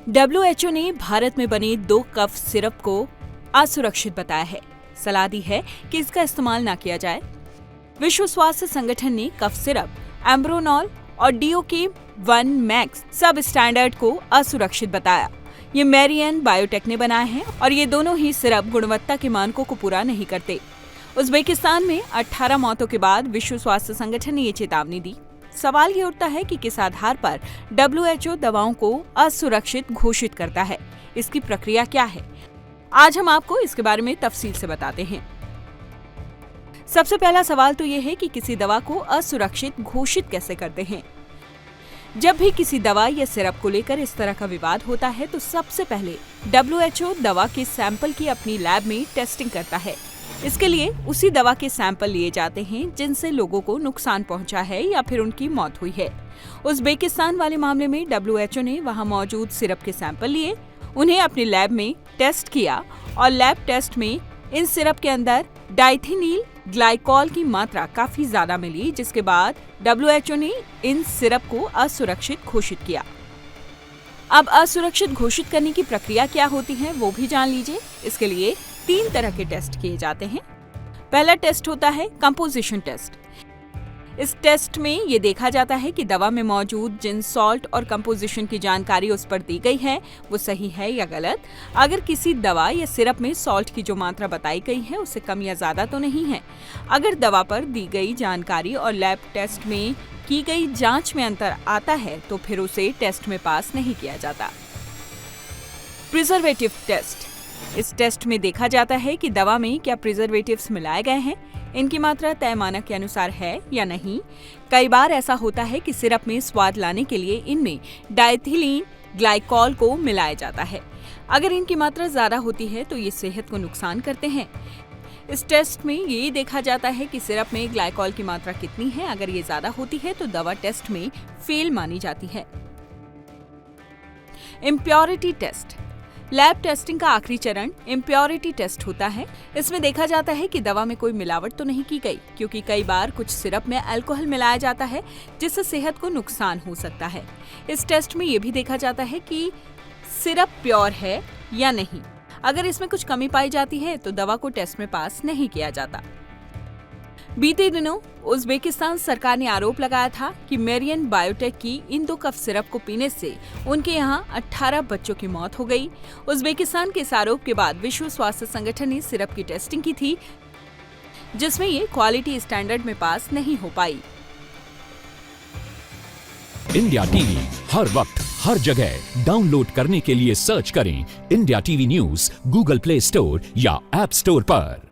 WHO ने भारत में बने 2 कफ सिरप को असुरक्षित बताया है। सलाह दी है कि इसका इस्तेमाल न किया जाए। विश्व स्वास्थ्य संगठन ने कफ सिरप एम्ब्रोनॉल और DOK-1 मैक्स सब स्टैंडर्ड को असुरक्षित बताया। ये मेरियन बायोटेक ने बनाए हैं और ये दोनों ही सिरप गुणवत्ता के मानकों को पूरा नहीं करते। उज़्बेकिस्तान में 18 मौतों के बाद विश्व स्वास्थ्य संगठन ने ये चेतावनी दी। सवाल ये उठता है कि किस आधार पर WHO दवाओं को असुरक्षित घोषित करता है, इसकी प्रक्रिया क्या है? आज हम आपको इसके बारे में तफसील से बताते हैं। सबसे पहला सवाल तो ये है कि किसी दवा को असुरक्षित घोषित कैसे करते हैं। जब भी किसी दवा या सिरप को लेकर इस तरह का विवाद होता है तो सबसे पहले WHO दवा के सैंपल की अपनी लैब में टेस्टिंग करता है। इसके लिए उसी दवा के सैंपल लिए जाते हैं जिनसे लोगों को नुकसान पहुंचा है या फिर उनकी मौत हुई है। उज़्बेकिस्तान वाले मामले में WHO ने वहां मौजूद सिरप के सैंपल लिए, उन्हें अपनी लैब में टेस्ट किया और लैब टेस्ट में इन सिरप के अंदर डाइथिनिल ग्लाइकॉल की मात्रा काफी ज्यादा मिली, जिसके बाद WHO ने इन सिरप को असुरक्षित घोषित किया। अब असुरक्षित घोषित करने की प्रक्रिया क्या होती है वो भी जान लीजिए। इसके लिए 3 तरह के टेस्ट किए जाते हैं। पहला टेस्ट होता है कंपोजिशन टेस्ट। इस टेस्ट में ये देखा जाता है कि दवा में मौजूद जिन सॉल्ट और कंपोजिशन की जानकारी उस पर दी गई है वो सही है या गलत। अगर किसी दवा या सिरप में सॉल्ट की जो मात्रा बताई गई है उससे कम या ज्यादा तो नहीं है। अगर दवा पर दी गई जानकारी और लैब टेस्ट में की गई जांच में अंतर आता है तो फिर उसे टेस्ट में पास नहीं किया जाता। Preservative test. इस टेस्ट में देखा जाता है कि दवा में क्या प्रिजर्वेटिव्स मिलाए गए हैं, इनकी मात्रा तय मानक के अनुसार है या नहीं। कई बार ऐसा होता है कि सिरप में स्वाद लाने के लिए इनमें डाइथिलीन ग्लाइकॉल को मिलाया जाता है। अगर इनकी मात्रा ज्यादा होती है तो ये सेहत को नुकसान करते हैं। इस टेस्ट में ये देखा जाता है कि सिरप में ग्लाइकॉल की मात्रा कितनी है। अगर ये ज्यादा होती है तो दवा टेस्ट में फेल मानी जाती है। Impurity test. लैब टेस्टिंग का आखिरी चरण इम्प्योरिटी टेस्ट होता है। इसमें देखा जाता है कि दवा में कोई मिलावट तो नहीं की गई, क्योंकि कई बार कुछ सिरप में अल्कोहल मिलाया जाता है जिससे सेहत को नुकसान हो सकता है। इस टेस्ट में ये भी देखा जाता है कि सिरप प्योर है या नहीं। अगर इसमें कुछ कमी पाई जाती है तो दवा को टेस्ट में पास नहीं किया जाता। बीते दिनों उज़्बेकिस्तान सरकार ने आरोप लगाया था कि मेरियन बायोटेक की इन 2 कफ सिरप को पीने से उनके यहाँ 18 बच्चों की मौत हो गई। उज़्बेकिस्तान के इस आरोप के बाद विश्व स्वास्थ्य संगठन ने सिरप की टेस्टिंग की थी, जिसमें ये क्वालिटी स्टैंडर्ड में पास नहीं हो पाई। इंडिया टीवी हर वक्त हर जगह डाउनलोड करने के लिए सर्च करें India TV news Google play store या ऐप स्टोर पर।